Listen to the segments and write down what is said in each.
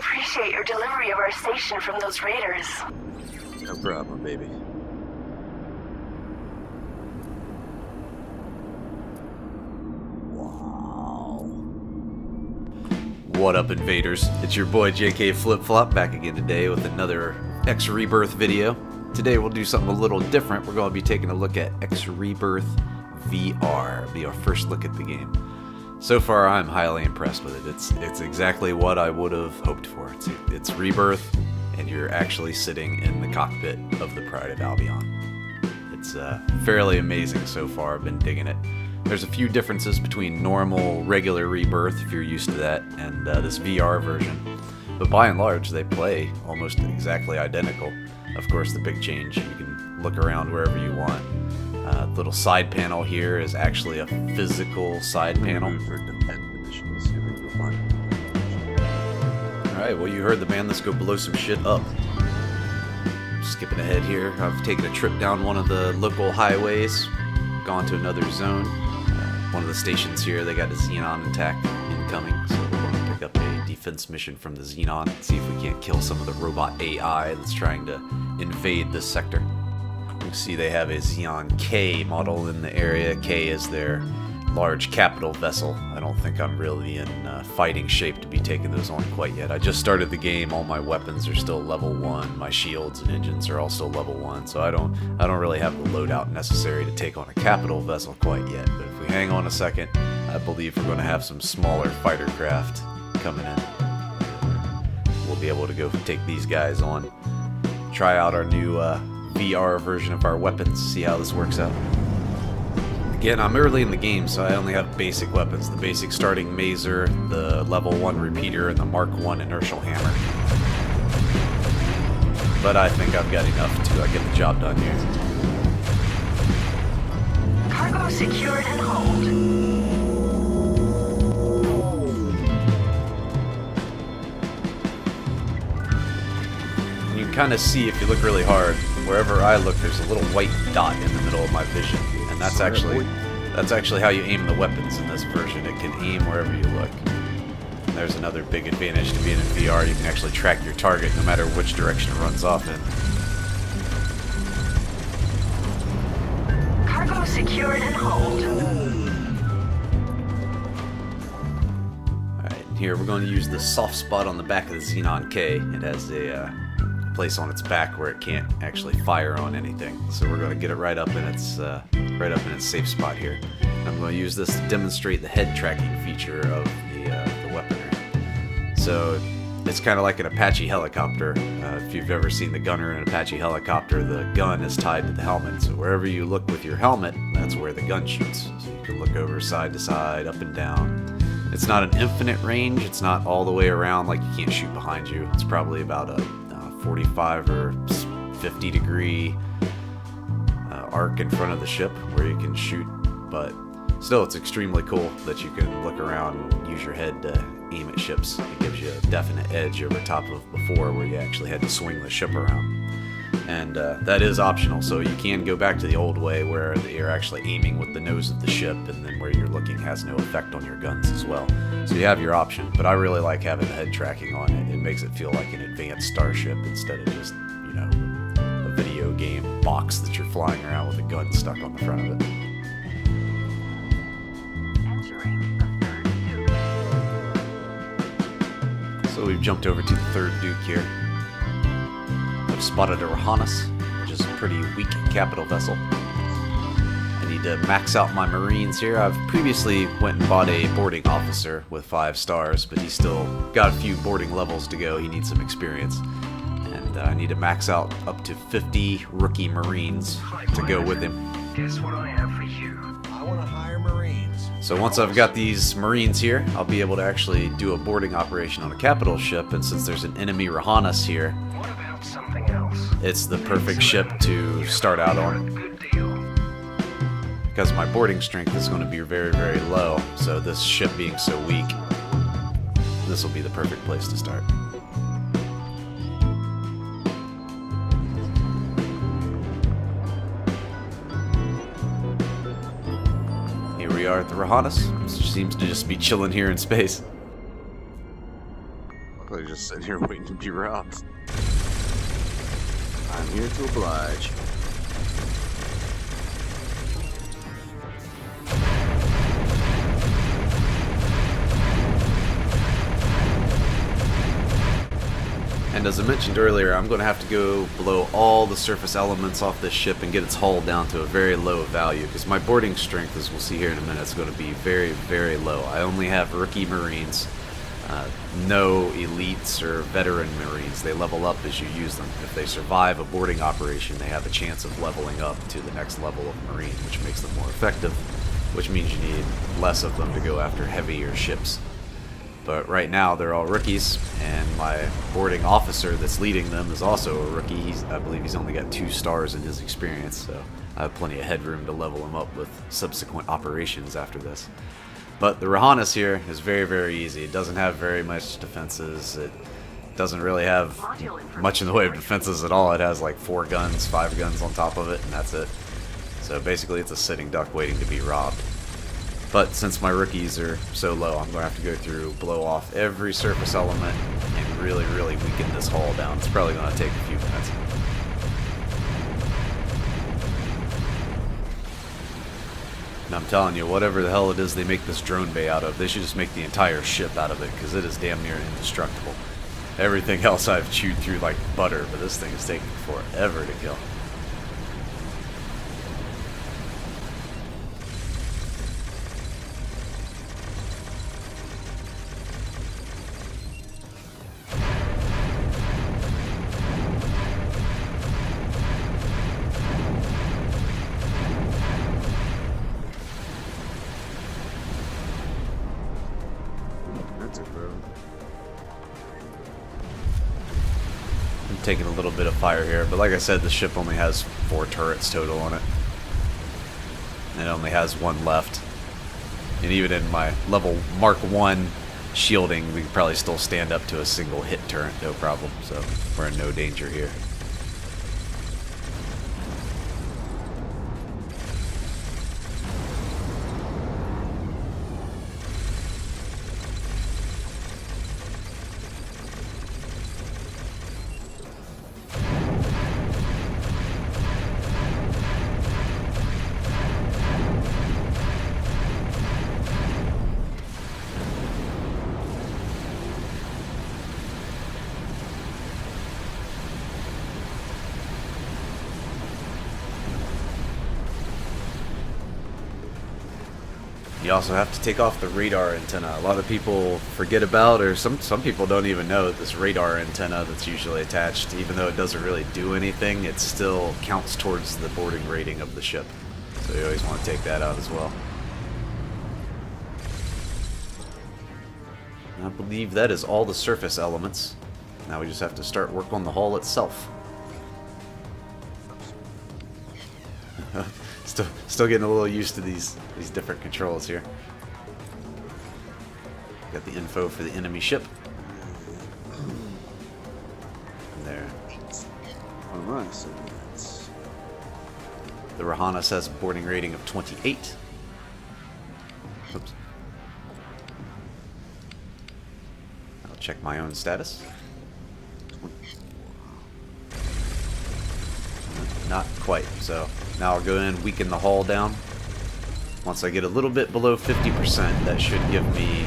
appreciate your delivery of our station from those raiders. No problem, baby. Wow. What up, invaders? It's your boy JK Flip Flop back again today with another X Rebirth video. Today we'll do something a little different. We're going to be taking a look at X Rebirth VR. It'll be our first look at the game. So far, I'm highly impressed with it. It's exactly what I would have hoped for. It's Rebirth, and you're actually sitting in the cockpit of the Pride of Albion. It's fairly amazing so far. I've been digging it. There's a few differences between normal, regular Rebirth, if you're used to that, and this VR version. But by and large, they play almost exactly identical. Of course, the big change, you can look around wherever you want. Little side panel here is actually a physical side panel. Alright, well, you heard the band. Let's go blow some shit up. Skipping ahead here, I've taken a trip down one of the local highways, gone to another zone. One of the stations here, they got a Xenon attack incoming, so we're going to pick up a defense mission from the Xenon, see if we can't kill some of the robot AI that's trying to invade this sector. You can see they have a Xeon K model in the area. K is their large capital vessel. I don't think I'm really in fighting shape to be taking those on quite yet. I just started the game. All my weapons are still level 1. My shields and engines are all still level 1, so I don't really have the loadout necessary to take on a capital vessel quite yet. But if we hang on a second, I believe we're going to have some smaller fighter craft coming in. We'll be able to go take these guys on, try out our new VR version of our weapons, see how this works out. Again, I'm early in the game, so I only have basic weapons. The basic starting mazer, the level 1 repeater, and the Mark 1 inertial hammer. But I think I've got enough to get the job done here. Cargo secured and hold. You can kind of see, if you look really hard, wherever I look, there's a little white dot in the middle of my vision. And that's actually how you aim the weapons in this version. It can aim wherever you look. And there's another big advantage to being in VR. You can actually track your target no matter which direction it runs off in. Cargo secured and hold. Alright, here we're going to use the soft spot on the back of the Xenon K. It has a place on its back where it can't actually fire on anything. So we're going to get it right up in its safe spot here. And I'm going to use this to demonstrate the head tracking feature of the weaponry. So it's kind of like an Apache helicopter. If you've ever seen the gunner in an Apache helicopter, the gun is tied to the helmet. So wherever you look with your helmet, that's where the gun shoots. So you can look over side to side, up and down. It's not an infinite range. It's not all the way around, like you can't shoot behind you. It's probably about a 45 or 50 degree arc in front of the ship where you can shoot, but still it's extremely cool that you can look around and use your head to aim at ships. It gives you a definite edge over top of before where you actually had to swing the ship around. And that is optional, so you can go back to the old way where you're actually aiming with the nose of the ship, and then where you're looking has no effect on your guns as well. So you have your option, but I really like having the head tracking on it. It makes it feel like an advanced starship instead of just, you know, a video game box that you're flying around with a gun stuck on the front of it. Entering the third Duke. So we've jumped over to the third Duke here. I've spotted a HOTAS, which is a pretty weak capital vessel. I need to max out my Marines here. I've previously went and bought a boarding officer with 5 stars, but he's still got a few boarding levels to go. He needs some experience. And I need to max out up to 50 rookie Marines to go with him. Guess what I have for you? I want to hire Marines. So once I've got these Marines here, I'll be able to actually do a boarding operation on a capital ship, and since there's an enemy HOTAS here, What about something else? it's the perfect ship to start out on. Good deal. Because my boarding strength is going to be very, very low, so this ship being so weak, this will be the perfect place to start. Here we are at the HOTAS. It seems to just be chilling here in space. Clearly just sitting here waiting to be robbed. I'm here to oblige. And as I mentioned earlier, I'm going to have to go blow all the surface elements off this ship and get its hull down to a very low value, because my boarding strength, as we'll see here in a minute, is going to be very, very low. I only have rookie Marines, no elites or veteran Marines. They level up as you use them. If they survive a boarding operation, they have a chance of leveling up to the next level of Marine, which makes them more effective, which means you need less of them to go after heavier ships. But right now they're all rookies, and my boarding officer that's leading them is also a rookie. I believe he's only got 2 stars in his experience, so I have plenty of headroom to level him up with subsequent operations after this. But the HOTAS here is very, very easy. It doesn't have very much defenses. It doesn't really have much in the way of defenses at all. It has like 4 guns, 5 guns on top of it, and that's it. So basically it's a sitting duck waiting to be robbed. But since my rookies are so low, I'm going to have to go through, blow off every surface element, and really, really weaken this hull down. It's probably going to take a few minutes. And I'm telling you, whatever the hell it is they make this drone bay out of, they should just make the entire ship out of it, because it is damn near indestructible. Everything else I've chewed through like butter, but this thing is taking forever to kill. Taking a little bit of fire here, but like I said, the ship only has 4 turrets total on it. It only has 1 left. And even in my level Mark 1 shielding, we could probably still stand up to a single hit turret, no problem. So we're in no danger here. You also have to take off the radar antenna. A lot of people forget about, or some people don't even know, that this radar antenna that's usually attached, even though it doesn't really do anything, it still counts towards the boarding rating of the ship. So you always want to take that out as well. I believe that is all the surface elements. Now we just have to start work on the hull itself. Still getting a little used to these different controls here. Got the info for the enemy ship. And there. Alright, so that's... The HOTAS has a boarding rating of 28. Oops. I'll check my own status. Not quite. So now I'll go in, weaken the hull down. Once I get a little bit below 50%, that should give me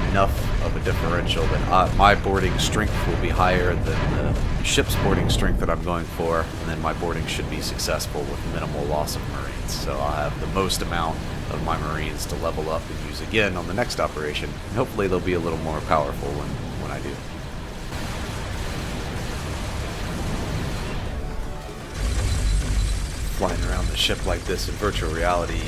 enough of a differential that my boarding strength will be higher than the ship's boarding strength that I'm going for, and then my boarding should be successful with minimal loss of Marines. So I'll have the most amount of my Marines to level up and use again on the next operation. And hopefully they'll be a little more powerful when I do. Flying around the ship like this in virtual reality,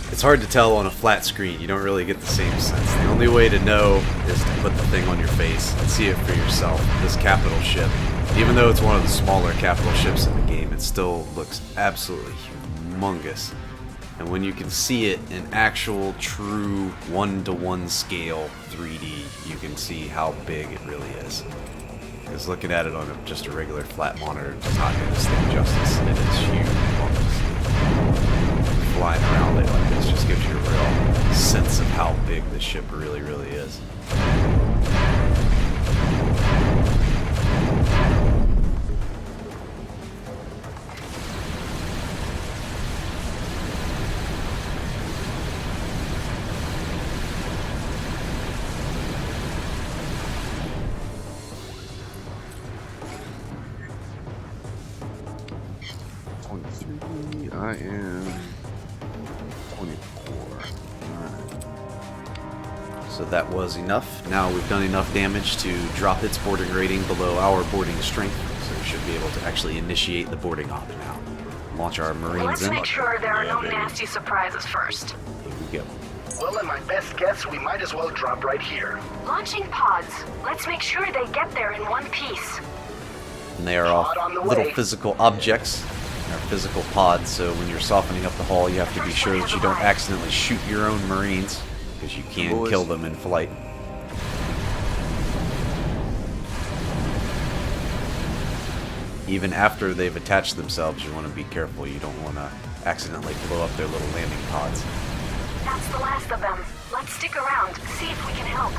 it's hard to tell on a flat screen. You don't really get the same sense. The only way to know is to put the thing on your face and see it for yourself. This capital ship, even though it's one of the smaller capital ships in the game, it still looks absolutely humongous. And when you can see it in actual, true, 1-to-1 scale 3D, you can see how big it really is. Because looking at it on just a regular flat monitor does not do this thing justice. It is humongous. Flying around it like this just gives you a real sense of how big this ship really, really is. I am 24. Alright. So that was enough. Now we've done enough damage to drop its boarding rating below our boarding strength, so we should be able to actually initiate the boarding op now. Launch our Marines Let's in. make sure there are no nasty surprises first. Here we go. Well, in my best guess, we might as well drop right here. Launching pods. Let's make sure they get there in one piece. And they are all Pod on the little way. physical objects. They're physical pods, so when you're softening up the hull, you have to be sure that you don't accidentally shoot your own Marines, because you can Boys. kill them in flight. Even after they've attached themselves, you want to be careful. You don't want to accidentally blow up their little landing pods. That's the last of them. Let's stick around, see if we can help.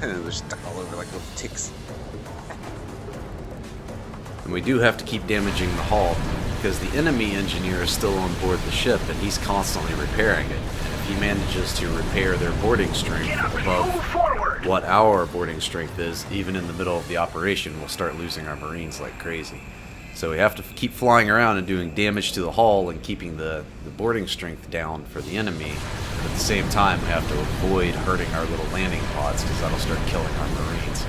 They're stuck all over like little ticks. And we do have to keep damaging the hull, because the enemy engineer is still on board the ship, and he's constantly repairing it. And if he manages to repair their boarding strength Get up and above move forward. what our boarding strength is, even in the middle of the operation, we'll start losing our Marines like crazy. So we have to keep flying around and doing damage to the hull and keeping the boarding strength down for the enemy. But at the same time, we have to avoid hurting our little landing pods, because that'll start killing our Marines.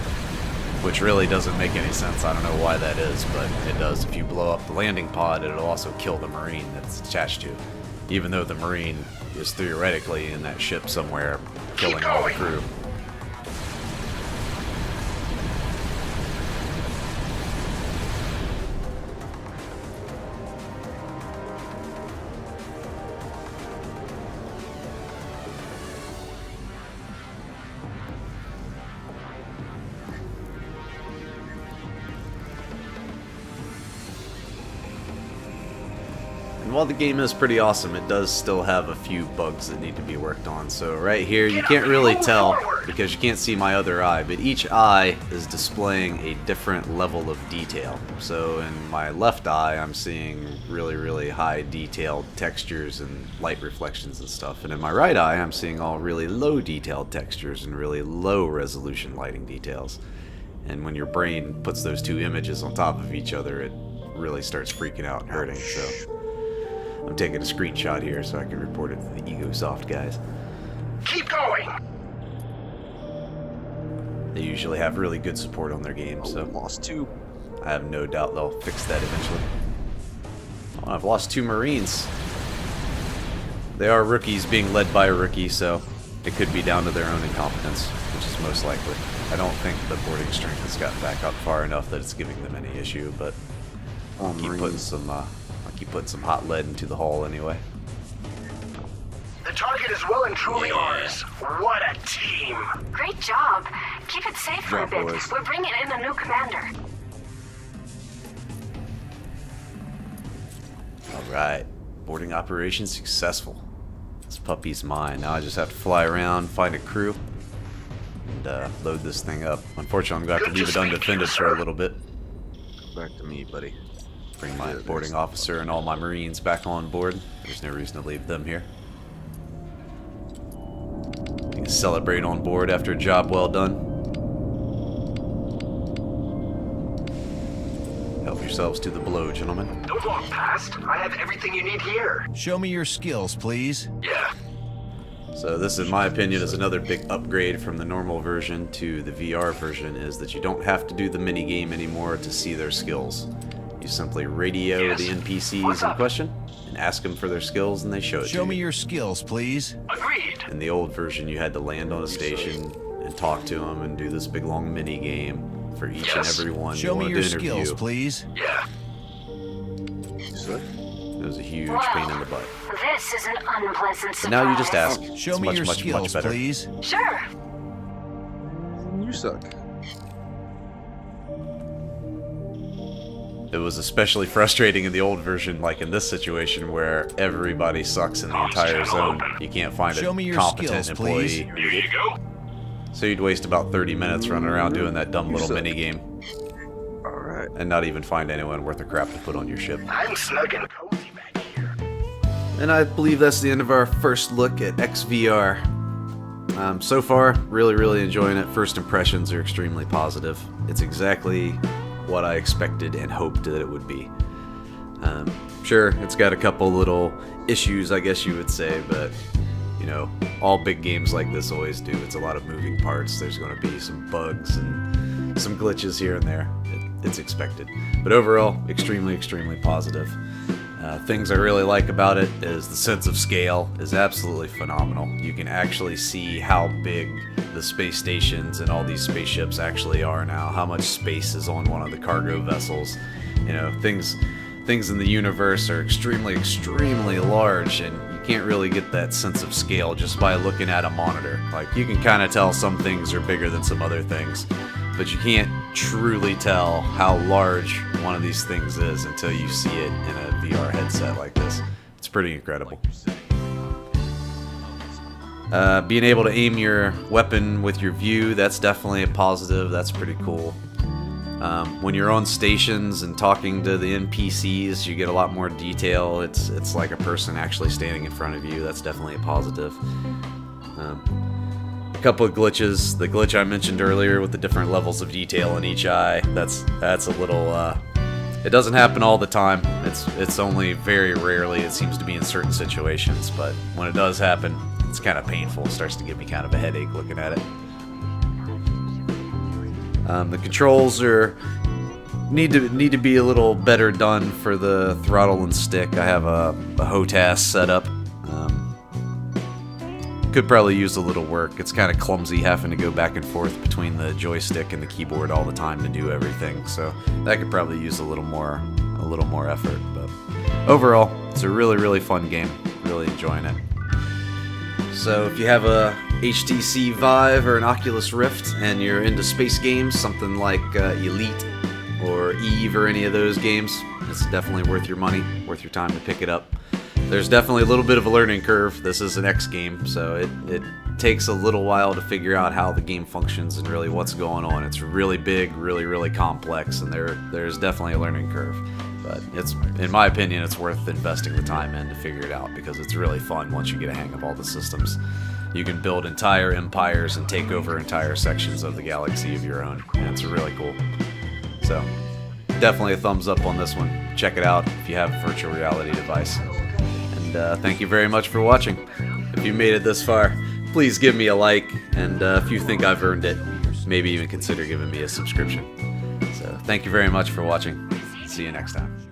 Which really doesn't make any sense. I don't know why that is, but it does. If you blow up the landing pod, it'll also kill the Marine that's attached to it. Even though the Marine is theoretically in that ship somewhere, killing all the crew. And while the game is pretty awesome, it does still have a few bugs that need to be worked on. So right here, you can't really tell because you can't see my other eye, but each eye is displaying a different level of detail. So in my left eye, I'm seeing really, really high detailed textures and light reflections and stuff. And in my right eye, I'm seeing all really low detailed textures and really low resolution lighting details. And when your brain puts those two images on top of each other, it really starts freaking out and hurting. So I'm taking a screenshot here so I can report it to the EgoSoft guys. Keep going. They usually have really good support on their games, Oh, so lost 2. I have no doubt they'll fix that eventually. Oh, I've lost 2 Marines. They are rookies being led by a rookie, so it could be down to their own incompetence, which is most likely. I don't think the boarding strength has got back up far enough that it's giving them any issue, but I'll keep putting some hot lead into the hull anyway. The target is well and truly ours. What a team. Great job. Keep it safe for a Job, bit. boys. We're bringing in a new commander. Alright, boarding operation successful. This puppy's mine. Now I just have to fly around, find a crew, and load this thing up. Unfortunately, I'm going to have to leave it undefended for a little bit. Back to me, buddy. Bring my boarding officer and all my Marines back on board. There's no reason to leave them here. You can celebrate on board after a job well done. Help yourselves to the blow, gentlemen. Don't walk past. I have everything you need here. Show me your skills, please. Yeah. So this, in my opinion, is another big upgrade from the normal version to the VR version, is that you don't have to do the minigame anymore to see their skills. You simply radio Yes. the NPCs What's in up? question and ask them for their skills, and they show it to Show you. me your skills, please. Agreed. In the old version, you had to land on a station and talk to them and do this big long mini game for each and Yes. every one you Show me wanted your to interview. skills, please. Yeah. So, It was a huge Wow. pain in the butt. This is an unpleasant surprise. But now you just ask. Show It's me much, your much, skills, much better. please. Sure. you suck. It was especially frustrating in the old version, like in this situation, where everybody sucks in the entire zone. You can't find Show a me your competent skills, employee. please. Here you go. So you'd waste about 30 minutes running around doing that dumb You little suck. mini game Alright. and not even find anyone worth a crap to put on your ship. I'm snug and cozy back here. And I believe that's the end of our first look at XVR. So far, really enjoying it. First impressions are extremely positive. It's exactly what I expected and hoped that it would be. Sure, it's got a couple little issues, I guess you would say, but you know, all big games like this always do. It's a lot of moving parts. There's going to be some bugs and some glitches here and there. It's expected. But overall, extremely positive. Things I really like about it is the sense of scale is absolutely phenomenal. You can actually see how big the space stations and all these spaceships actually are now, how much space is on one of the cargo vessels. You know, things in the universe are extremely large, and you can't really get that sense of scale just by looking at a monitor. Like, you can kind of tell some things are bigger than some other things, but you can't truly tell how large one of these things is until you see it in a VR headset like this. It's pretty incredible. Being able to aim your weapon with your view, that's definitely a positive. That's pretty cool. When you're on stations and talking to the NPCs, you get a lot more detail. It's like a person actually standing in front of you. That's definitely a positive. A couple of glitches. The glitch I mentioned earlier with the different levels of detail in each eye. That's a little. It doesn't happen all the time. It's only very rarely. It seems to be in certain situations, but when it does happen, it's kind of painful. It starts to give me kind of a headache looking at it. The controls need to be a little better done for the throttle and stick. I have a HOTAS setup. Could probably use a little work. It's kind of clumsy having to go back and forth between the joystick and the keyboard all the time to do everything. So that could probably use a little more effort. But overall, it's a really fun game. Really enjoying it. So if you have a HTC Vive or an Oculus Rift and you're into space games, something like Elite or Eve or any of those games, it's definitely worth your money, worth your time to pick it up. There's definitely a little bit of a learning curve. This is an X game, so it takes a little while to figure out how the game functions and really what's going on. It's really big, really complex, and there's definitely a learning curve. But it's, in my opinion, it's worth investing the time in to figure it out, because it's really fun once you get a hang of all the systems. You can build entire empires and take over entire sections of the galaxy of your own, and it's really cool. So, definitely a thumbs up on this one. Check it out if you have a virtual reality device. And thank you very much for watching. If you made it this far, please give me a like, and if you think I've earned it, maybe even consider giving me a subscription. So, thank you very much for watching. See you next time.